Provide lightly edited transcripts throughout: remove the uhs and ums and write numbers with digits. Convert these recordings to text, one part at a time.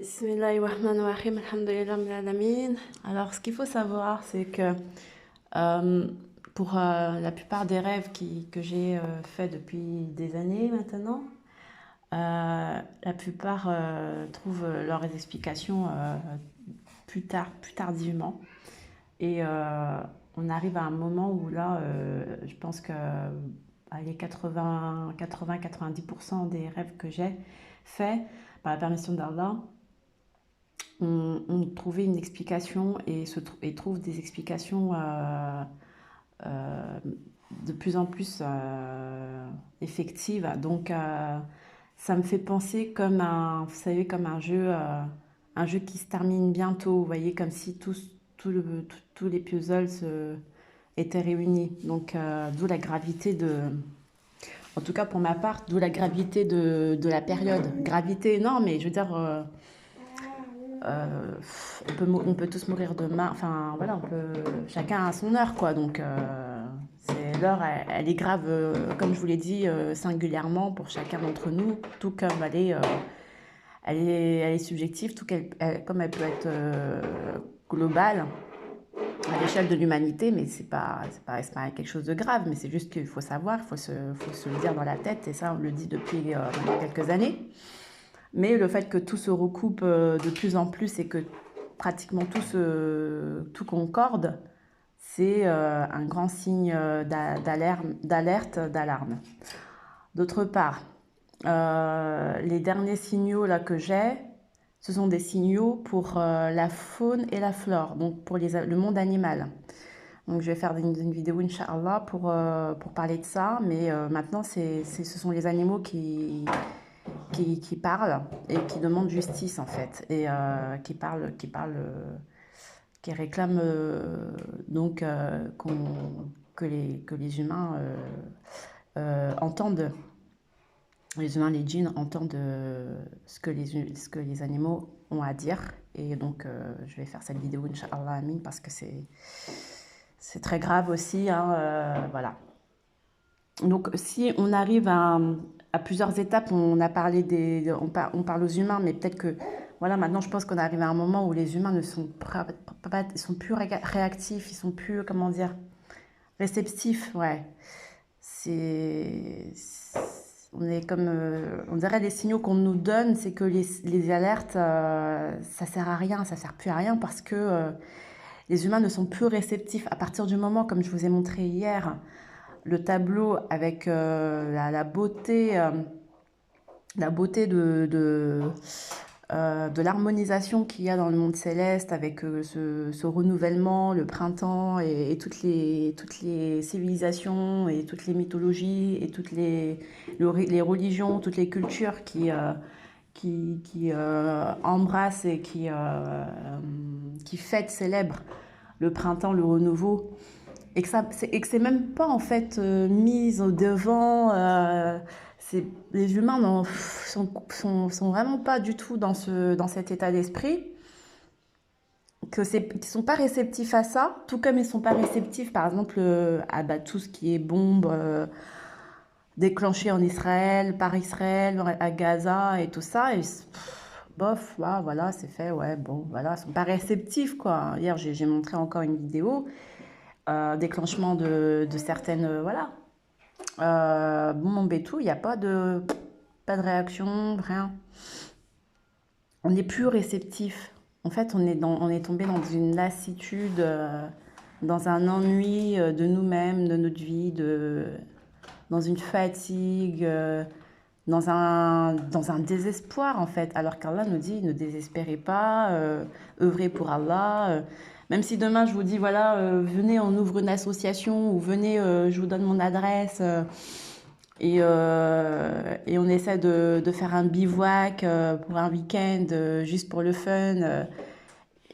Bismillahirrahmanirrahim, alhamdulillah rabbil alamin. Alors, ce qu'il faut savoir, c'est que euh, pour la plupart des rêves que j'ai fait depuis des années maintenant, la plupart trouvent leurs explications plus tardivement. Et on arrive à un moment où là, je pense que les 80-90% des rêves que j'ai faits, par la permission d'Allah, ont trouvé une explication et trouvent des explications euh, de plus en plus effectives. Donc, ça me fait penser comme vous savez, comme un jeu qui se termine bientôt. Vous voyez, comme si tous les puzzles étaient réunis. Donc, d'où la gravité en tout cas pour ma part, d'où la gravité de la période. Gravité, non, mais je veux dire, euh, on peut tous mourir demain. Enfin, voilà, chacun a son heure, quoi. Donc, l'heure, elle est grave, comme je vous l'ai dit, singulièrement pour chacun d'entre nous, tout comme elle est subjective, comme elle peut être globale à l'échelle de l'humanité, mais c'est pas quelque chose de grave, mais c'est juste qu'il faut savoir, faut se le dire dans la tête, et ça, on le dit depuis quelques années. Mais le fait que tout se recoupe de plus en plus et que pratiquement tout concorde, c'est un grand signe d'alerte, d'alarme. D'autre part, les derniers signaux là que j'ai, ce sont des signaux pour la faune et la flore, donc pour le monde animal. Donc je vais faire une vidéo, Inch'Allah, pour parler de ça, mais maintenant ce sont les animaux qui parlent et qui demandent justice en fait, et qui réclament donc que les humains entendent, les humains, les djinns entendent ce que les animaux ont à dire. Et donc je vais faire cette vidéo, Inch'Allah, Amin, parce que c'est très grave aussi, hein, voilà. Donc, si on arrive à plusieurs étapes, on a parlé on parle aux humains, mais peut-être que, voilà, maintenant, je pense qu'on arrive à un moment où les humains ne sont ils sont plus réactifs, ils sont plus, comment dire, réceptifs, ouais. C'est, on est comme, on dirait les signaux qu'on nous donne, c'est que les alertes, ça sert à rien, ça sert plus à rien parce que les humains ne sont plus réceptifs à partir du moment, comme je vous ai montré hier, le tableau avec la beauté de l'harmonisation qu'il y a dans le monde céleste avec ce renouvellement, le printemps et toutes les civilisations et toutes les mythologies et les religions, toutes les cultures qui embrassent et qui fêtent, célèbrent le printemps, le renouveau, et que c'est même pas en fait mis au devant. Les humains sont vraiment pas du tout dans cet état d'esprit, qu'ils sont pas réceptifs à ça, tout comme ils sont pas réceptifs par exemple à tout ce qui est bombe déclenchée en Israël, par Israël, à Gaza et tout ça. Bof, là, voilà, c'est fait, ouais, bon, voilà, ils sont pas réceptifs, quoi. Hier, j'ai montré encore une vidéo, déclenchement de certaines, voilà. Bon, tout, il n'y a pas de réaction, rien. On n'est plus réceptif. En fait, on est tombé dans une lassitude, dans un ennui de nous-mêmes, de notre vie, dans une fatigue, dans un désespoir en fait. Alors qu'Allah nous dit, ne désespérez pas, œuvrez pour Allah. Même si demain je vous dis, voilà, venez, on ouvre une association, ou venez, je vous donne mon adresse, et on essaie de faire un bivouac pour un week-end, juste pour le fun.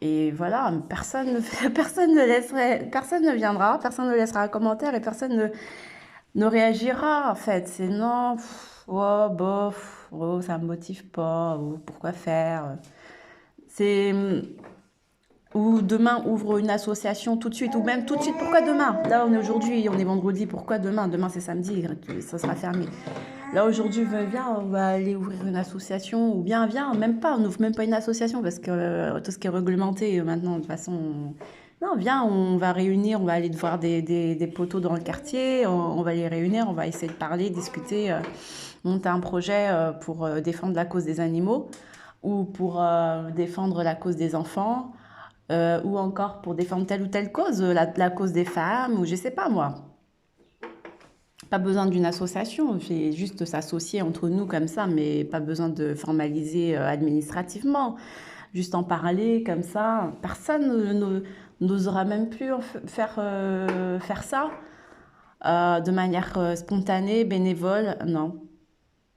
Et voilà, personne ne viendra, personne ne laissera un commentaire et personne ne réagira en fait. C'est non, oh, bof, oh, ça me motive pas, ou pourquoi faire. C'est ou demain ouvre une association tout de suite, ou même tout de suite, pourquoi demain? Là on est aujourd'hui, on est vendredi, pourquoi demain? Demain c'est samedi, ça sera fermé. Là, aujourd'hui, viens, on va aller ouvrir une association, ou bien, viens, même pas, on n'ouvre même pas une association, parce que tout ce qui est réglementé maintenant, de toute façon, non, viens, on va réunir, on va aller voir des poteaux dans le quartier, on va les réunir, on va essayer de parler, discuter, monter un projet pour défendre la cause des animaux, ou pour défendre la cause des enfants, ou encore pour défendre telle ou telle cause, la cause des femmes, ou je sais pas moi. Pas besoin d'une association, c'est juste s'associer entre nous comme ça, mais pas besoin de formaliser administrativement. Juste en parler comme ça. Personne n'osera même plus faire ça de manière spontanée, bénévole. Non,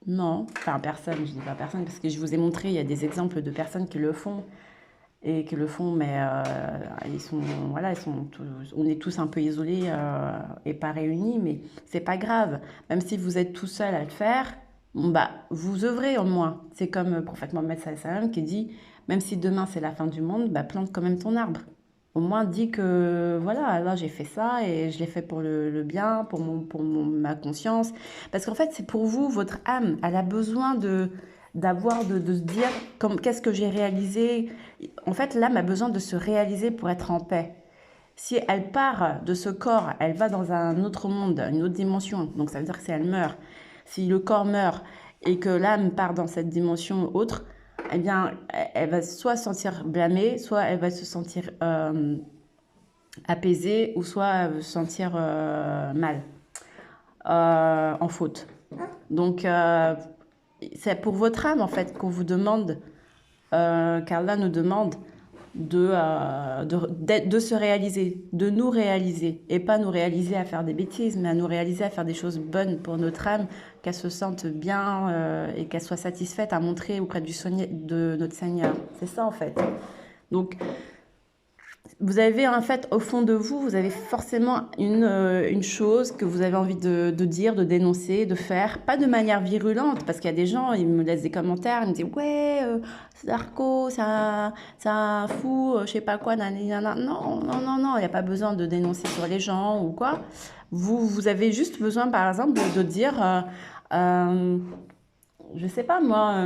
non. Enfin, personne, je dis pas personne, parce que je vous ai montré, il y a des exemples de personnes qui le font et qui le font, mais ils sont, voilà, on est tous un peu isolés et pas réunis, mais c'est pas grave. Même si vous êtes tout seul à le faire, bon, bah, vous œuvrez au moins. C'est comme le prophète Mohammed sallallahu alayhi wa sallam qui dit, même si demain c'est la fin du monde, bah, plante quand même ton arbre. Au moins dis que voilà, là j'ai fait ça et je l'ai fait pour le bien, ma conscience. Parce qu'en fait, c'est pour vous, votre âme, elle a besoin de se dire qu'est-ce que j'ai réalisé. En fait, l'âme a besoin de se réaliser pour être en paix. Si elle part de ce corps, elle va dans un autre monde, une autre dimension. Donc ça veut dire que si elle meurt, si le corps meurt et que l'âme part dans cette dimension autre, eh bien, elle va soit se sentir blâmée, soit elle va se sentir apaisée, ou soit elle va se sentir mal, en faute. Donc, c'est pour votre âme, en fait, qu'on vous demande, qu'Allah nous demande de se réaliser, de nous réaliser, et pas nous réaliser à faire des bêtises, mais à nous réaliser à faire des choses bonnes pour notre âme, qu'elle se sente bien et qu'elle soit satisfaite à montrer auprès de notre Seigneur. C'est ça, en fait. Donc, vous avez en fait au fond de vous, vous avez forcément une chose que vous avez envie de dire, de dénoncer, de faire, pas de manière virulente, parce qu'il y a des gens, ils me laissent des commentaires, ils me disent ouais, Zarko, c'est un fou, je sais pas quoi, nanana. Non, non, non, non, il n'y a pas besoin de dénoncer sur les gens ou quoi. Vous avez juste besoin, par exemple, de dire, je sais pas moi,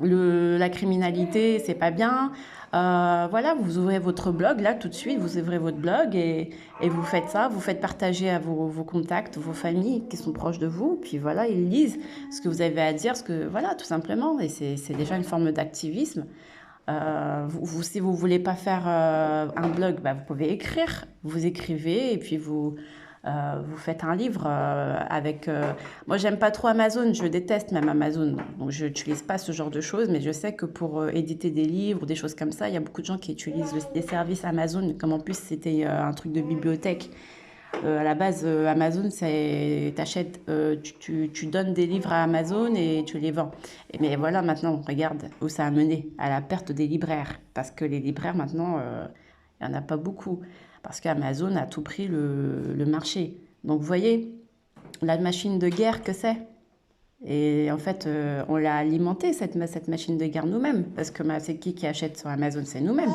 la criminalité, c'est pas bien. Voilà, vous ouvrez votre blog là tout de suite, vous ouvrez votre blog et vous faites ça, vous faites partager à vos contacts, vos familles qui sont proches de vous, puis voilà, ils lisent ce que vous avez à dire, voilà, tout simplement, et c'est déjà une forme d'activisme. Si vous voulez pas faire un blog, bah, vous pouvez écrire, vous écrivez et puis vous faites un livre avec... Moi, j'aime pas trop Amazon, je déteste même Amazon. Donc, je n'utilise pas ce genre de choses, mais je sais que pour éditer des livres ou des choses comme ça, il y a beaucoup de gens qui utilisent des services Amazon, comme en plus c'était un truc de bibliothèque. À la base, Amazon, c'est t'achètes, tu donnes des livres à Amazon et tu les vends. Mais voilà, maintenant, regarde où ça a mené, à la perte des libraires. Parce que les libraires, maintenant, il n'y en a pas beaucoup. Parce qu'Amazon a tout pris le marché. Donc, vous voyez, la machine de guerre que c'est. Et en fait, on l'a alimentée, cette machine de guerre nous-mêmes. Parce que c'est qui achète sur Amazon? C'est nous-mêmes.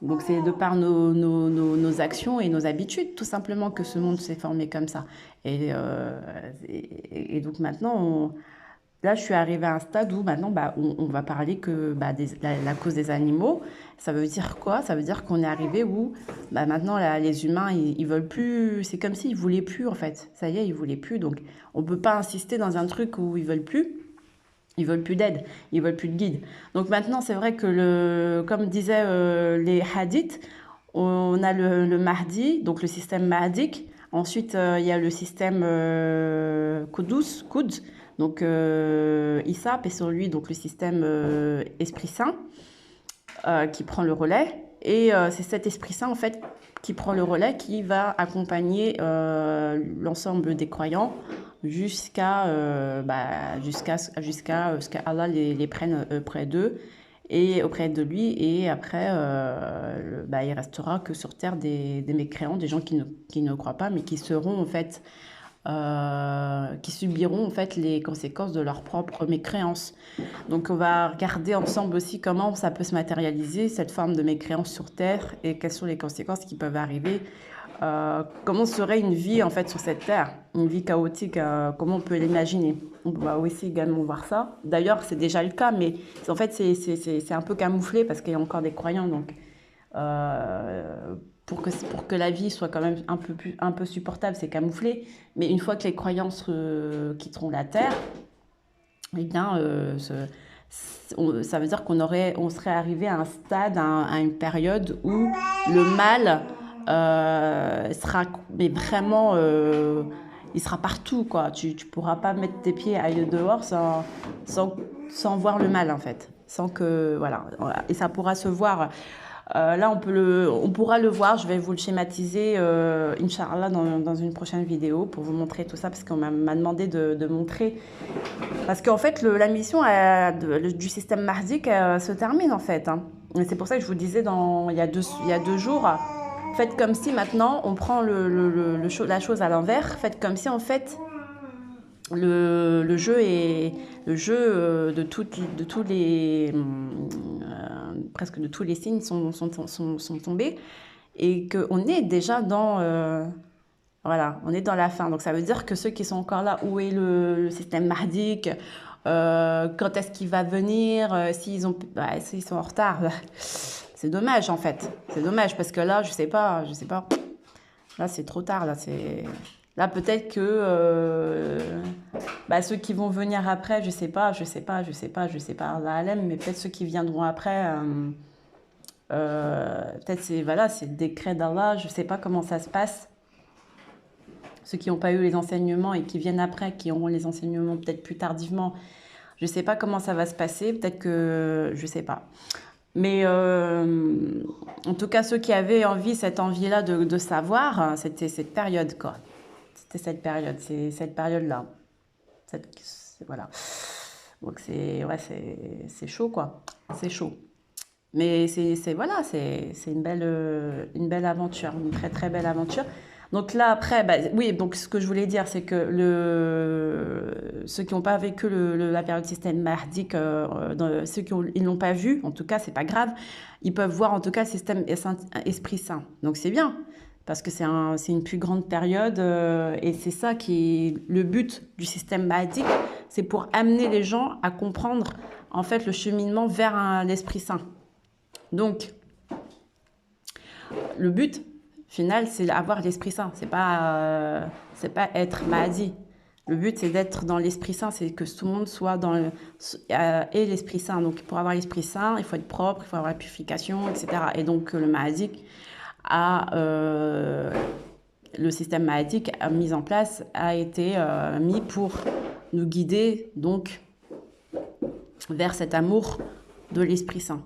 Donc c'est de par nos actions et nos habitudes, tout simplement, que ce monde s'est formé comme ça. Et donc maintenant, là, je suis arrivée à un stade où maintenant, bah, on va parler que bah, la cause des animaux. Ça veut dire quoi? Ça veut dire qu'on est arrivé où bah, maintenant, là, les humains, ils veulent plus. C'est comme s'ils voulaient plus, en fait. Ça y est, ils voulaient plus. Donc on peut pas insister dans un truc où ils veulent plus. Ils veulent plus d'aide, ils veulent plus de guide. Donc maintenant, c'est vrai que comme disaient les hadiths, on a le Mahdi, donc le système mahdique. Ensuite, il y a le système Quds, donc Issa, paix sur lui, donc le système Esprit Saint, qui prend le relais. Et c'est cet Esprit Saint, en fait, qui prend le relais, qui va accompagner l'ensemble des croyants jusqu'à ce qu'Allah les prenne auprès d'eux et auprès de lui. Et après, il restera que sur terre des mécréants, des gens qui ne croient pas, mais qui seront en fait qui subiront en fait les conséquences de leur propre mécréance. Donc on va regarder ensemble aussi comment ça peut se matérialiser, cette forme de mécréance sur Terre, et quelles sont les conséquences qui peuvent arriver comment serait une vie en fait sur cette terre, une vie chaotique, comment on peut l'imaginer. On va aussi également voir ça. D'ailleurs, c'est déjà le cas, mais en fait, c'est un peu camouflé parce qu'il y a encore des croyants. Donc, euh, pour que la vie soit quand même un peu supportable, c'est camouflé. Mais une fois que les croyances quitteront la terre, eh bien, ça veut dire on serait arrivé à un stade, à une période où le mal sera, mais vraiment, il sera partout, quoi. Tu pourras pas mettre tes pieds ailleurs dehors sans, sans voir le mal, en fait. Sans que, voilà. Et ça pourra se voir. Là, on pourra le voir. Je vais vous le schématiser, Inch'Allah, dans une prochaine vidéo pour vous montrer tout ça, parce qu'on m'a demandé de montrer. Parce qu'en fait, la mission du système mahdique se termine, en fait. Hein. Et c'est pour ça que je vous disais il y a deux jours, faites comme si maintenant, on prend la chose à l'envers. Faites comme si, en fait, le jeu est le jeu de tous les presque de tous les signes sont tombés et qu'on est déjà dans voilà, on est dans la fin. Donc ça veut dire que ceux qui sont encore là, où est le système mardique, quand est-ce qu'il va venir, s'ils sont en retard, c'est dommage en fait. C'est dommage parce que là, je sais pas. Là, c'est trop tard. Là peut-être que ceux qui vont venir après, je sais pas, Allah alem, mais peut-être ceux qui viendront après, peut-être c'est le décret d'Allah. Je sais pas comment ça se passe. Ceux qui n'ont pas eu les enseignements et qui viennent après, qui auront les enseignements peut-être plus tardivement, je ne sais pas comment ça va se passer, peut-être que je ne sais pas. Mais en tout cas, ceux qui avaient cette envie-là de savoir, c'était cette période, quoi. C'était c'est cette période-là. Voilà. Donc c'est chaud, quoi. C'est chaud. Mais voilà, c'est une belle aventure, une très très belle aventure. Donc là après, oui, donc ce que je voulais dire, c'est que ceux qui n'ont pas vécu la période système merdique, ceux qui ils l'ont pas vu, en tout cas, c'est pas grave, ils peuvent voir en tout cas le système Esprit Saint. Donc c'est bien, parce que c'est une plus grande période, et c'est ça qui est le but du système merdique, c'est pour amener les gens à comprendre en fait le cheminement vers l'Esprit Saint. Donc, le but final, c'est d'avoir l'Esprit Saint. C'est pas être Mahdi. Le but, c'est d'être dans l'Esprit Saint. C'est que tout le monde soit et l'Esprit Saint. Donc, pour avoir l'Esprit Saint, il faut être propre, il faut avoir la purification, etc. Et donc, le Mahdi le système mahdique mis en place a été mis pour nous guider donc vers cet amour de l'Esprit Saint.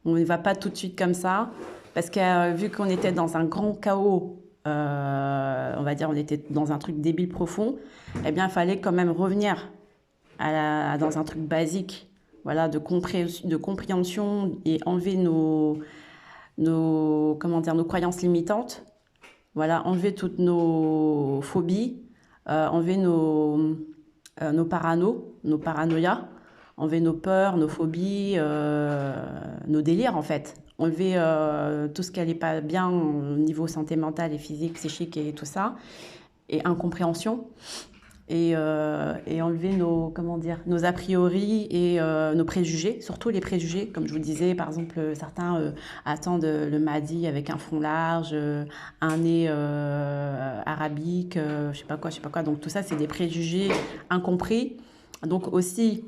On ne va pas tout de suite comme ça, parce que vu qu'on était dans un grand chaos, on va dire on était dans un truc débile profond, eh bien il fallait quand même revenir dans un truc basique, voilà, de compréhension et enlever nos croyances limitantes, voilà, enlever toutes nos phobies, enlever nos paranoïas, enlever nos peurs, nos phobies, nos délires en fait. Enlever tout ce qui n'allait pas bien au niveau santé mentale et physique, psychique et tout ça, et incompréhension. Et enlever nos a priori et nos préjugés, surtout les préjugés, comme je vous disais, par exemple, certains attendent le Mahdi avec un front large, un nez arabique, je sais pas quoi. Donc tout ça, c'est des préjugés incompris. Donc aussi,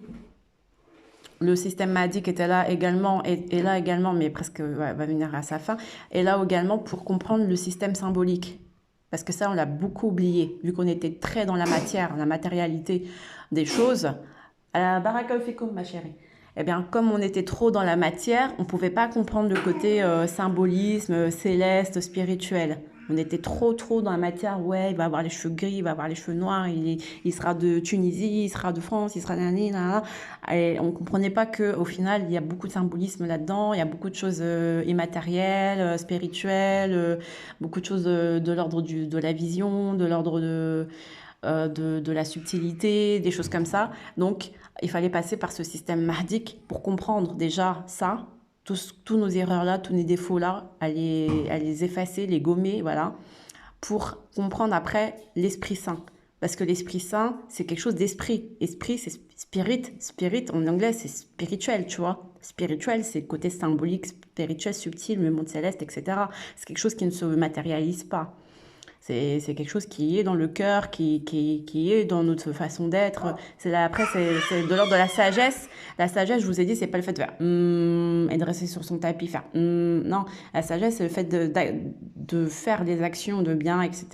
le système mahdique était là également, est là également, mais presque va venir à sa fin, est là également pour comprendre le système symbolique. Parce que ça, on l'a beaucoup oublié, vu qu'on était très dans la matière, la matérialité des choses. Baraka fikum, ma chérie. Eh bien, comme on était trop dans la matière, on ne pouvait pas comprendre le côté symbolisme, céleste, spirituel. On était trop dans la matière. Ouais, il va avoir les cheveux gris, il va avoir les cheveux noirs, il sera de Tunisie, il sera de France, il sera nani, nana. Et on ne comprenait pas qu'au final, il y a beaucoup de symbolisme là-dedans, il y a beaucoup de choses immatérielles, spirituelles, beaucoup de choses de l'ordre de la vision, de l'ordre de la subtilité, des choses comme ça. Donc, il fallait passer par ce système mahdique pour comprendre déjà ça, tous nos erreurs-là, tous nos défauts-là, à les effacer, les gommer, voilà, pour comprendre après l'Esprit Saint. Parce que l'Esprit Saint, c'est quelque chose d'esprit. Esprit, c'est spirit. Spirit, en anglais, c'est spirituel, tu vois. Spirituel, c'est le côté symbolique, spirituel, subtil, le monde céleste, etc. C'est quelque chose qui ne se matérialise pas. C'est quelque chose qui est dans le cœur, qui est dans notre façon d'être. Après, c'est de l'ordre de la sagesse. La sagesse, je vous ai dit, c'est pas le fait de faire et de rester sur son tapis, faire non. La sagesse, c'est le fait de faire des actions de bien, etc.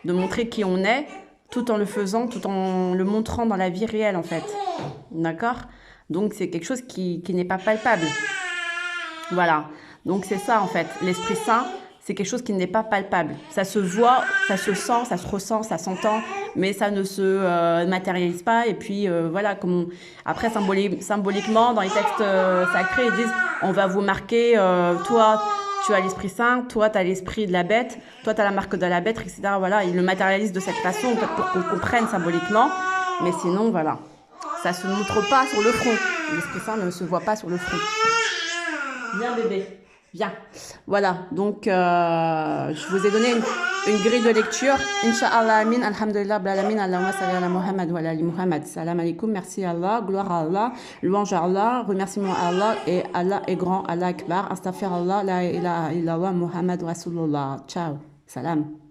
De montrer qui on est, tout en le faisant, tout en le montrant dans la vie réelle, en fait. D'accord? Donc, c'est quelque chose qui n'est pas palpable. Voilà. Donc, c'est ça, en fait. L'Esprit Saint, c'est quelque chose qui n'est pas palpable. Ça se voit, ça se sent, ça se ressent, ça s'entend, mais ça ne se matérialise pas. Et puis, voilà, après, symboliquement, dans les textes sacrés, ils disent, on va vous marquer, toi, tu as l'Esprit Saint, toi, tu as l'esprit de la bête, toi, tu as la marque de la bête, etc. Voilà, ils le matérialisent de cette façon, pour qu'on comprenne symboliquement. Mais sinon, voilà, ça ne se montre pas sur le front. L'Esprit Saint ne se voit pas sur le front. Bien, bébé. Bien. Voilà, donc je vous ai donné une grille de lecture. Inch'Allah, amin, alhamdulillah, blalamin, Allahumma salli ala Muhammad wa ala ali Muhammad. Salam alaikum, merci à Allah, gloire à Allah, louange à Allah, remerciement à Allah, et Allah est grand, Allah akbar, astaghfirullah, la ilaha illallah, Muhammad rasulullah. Ciao, salam.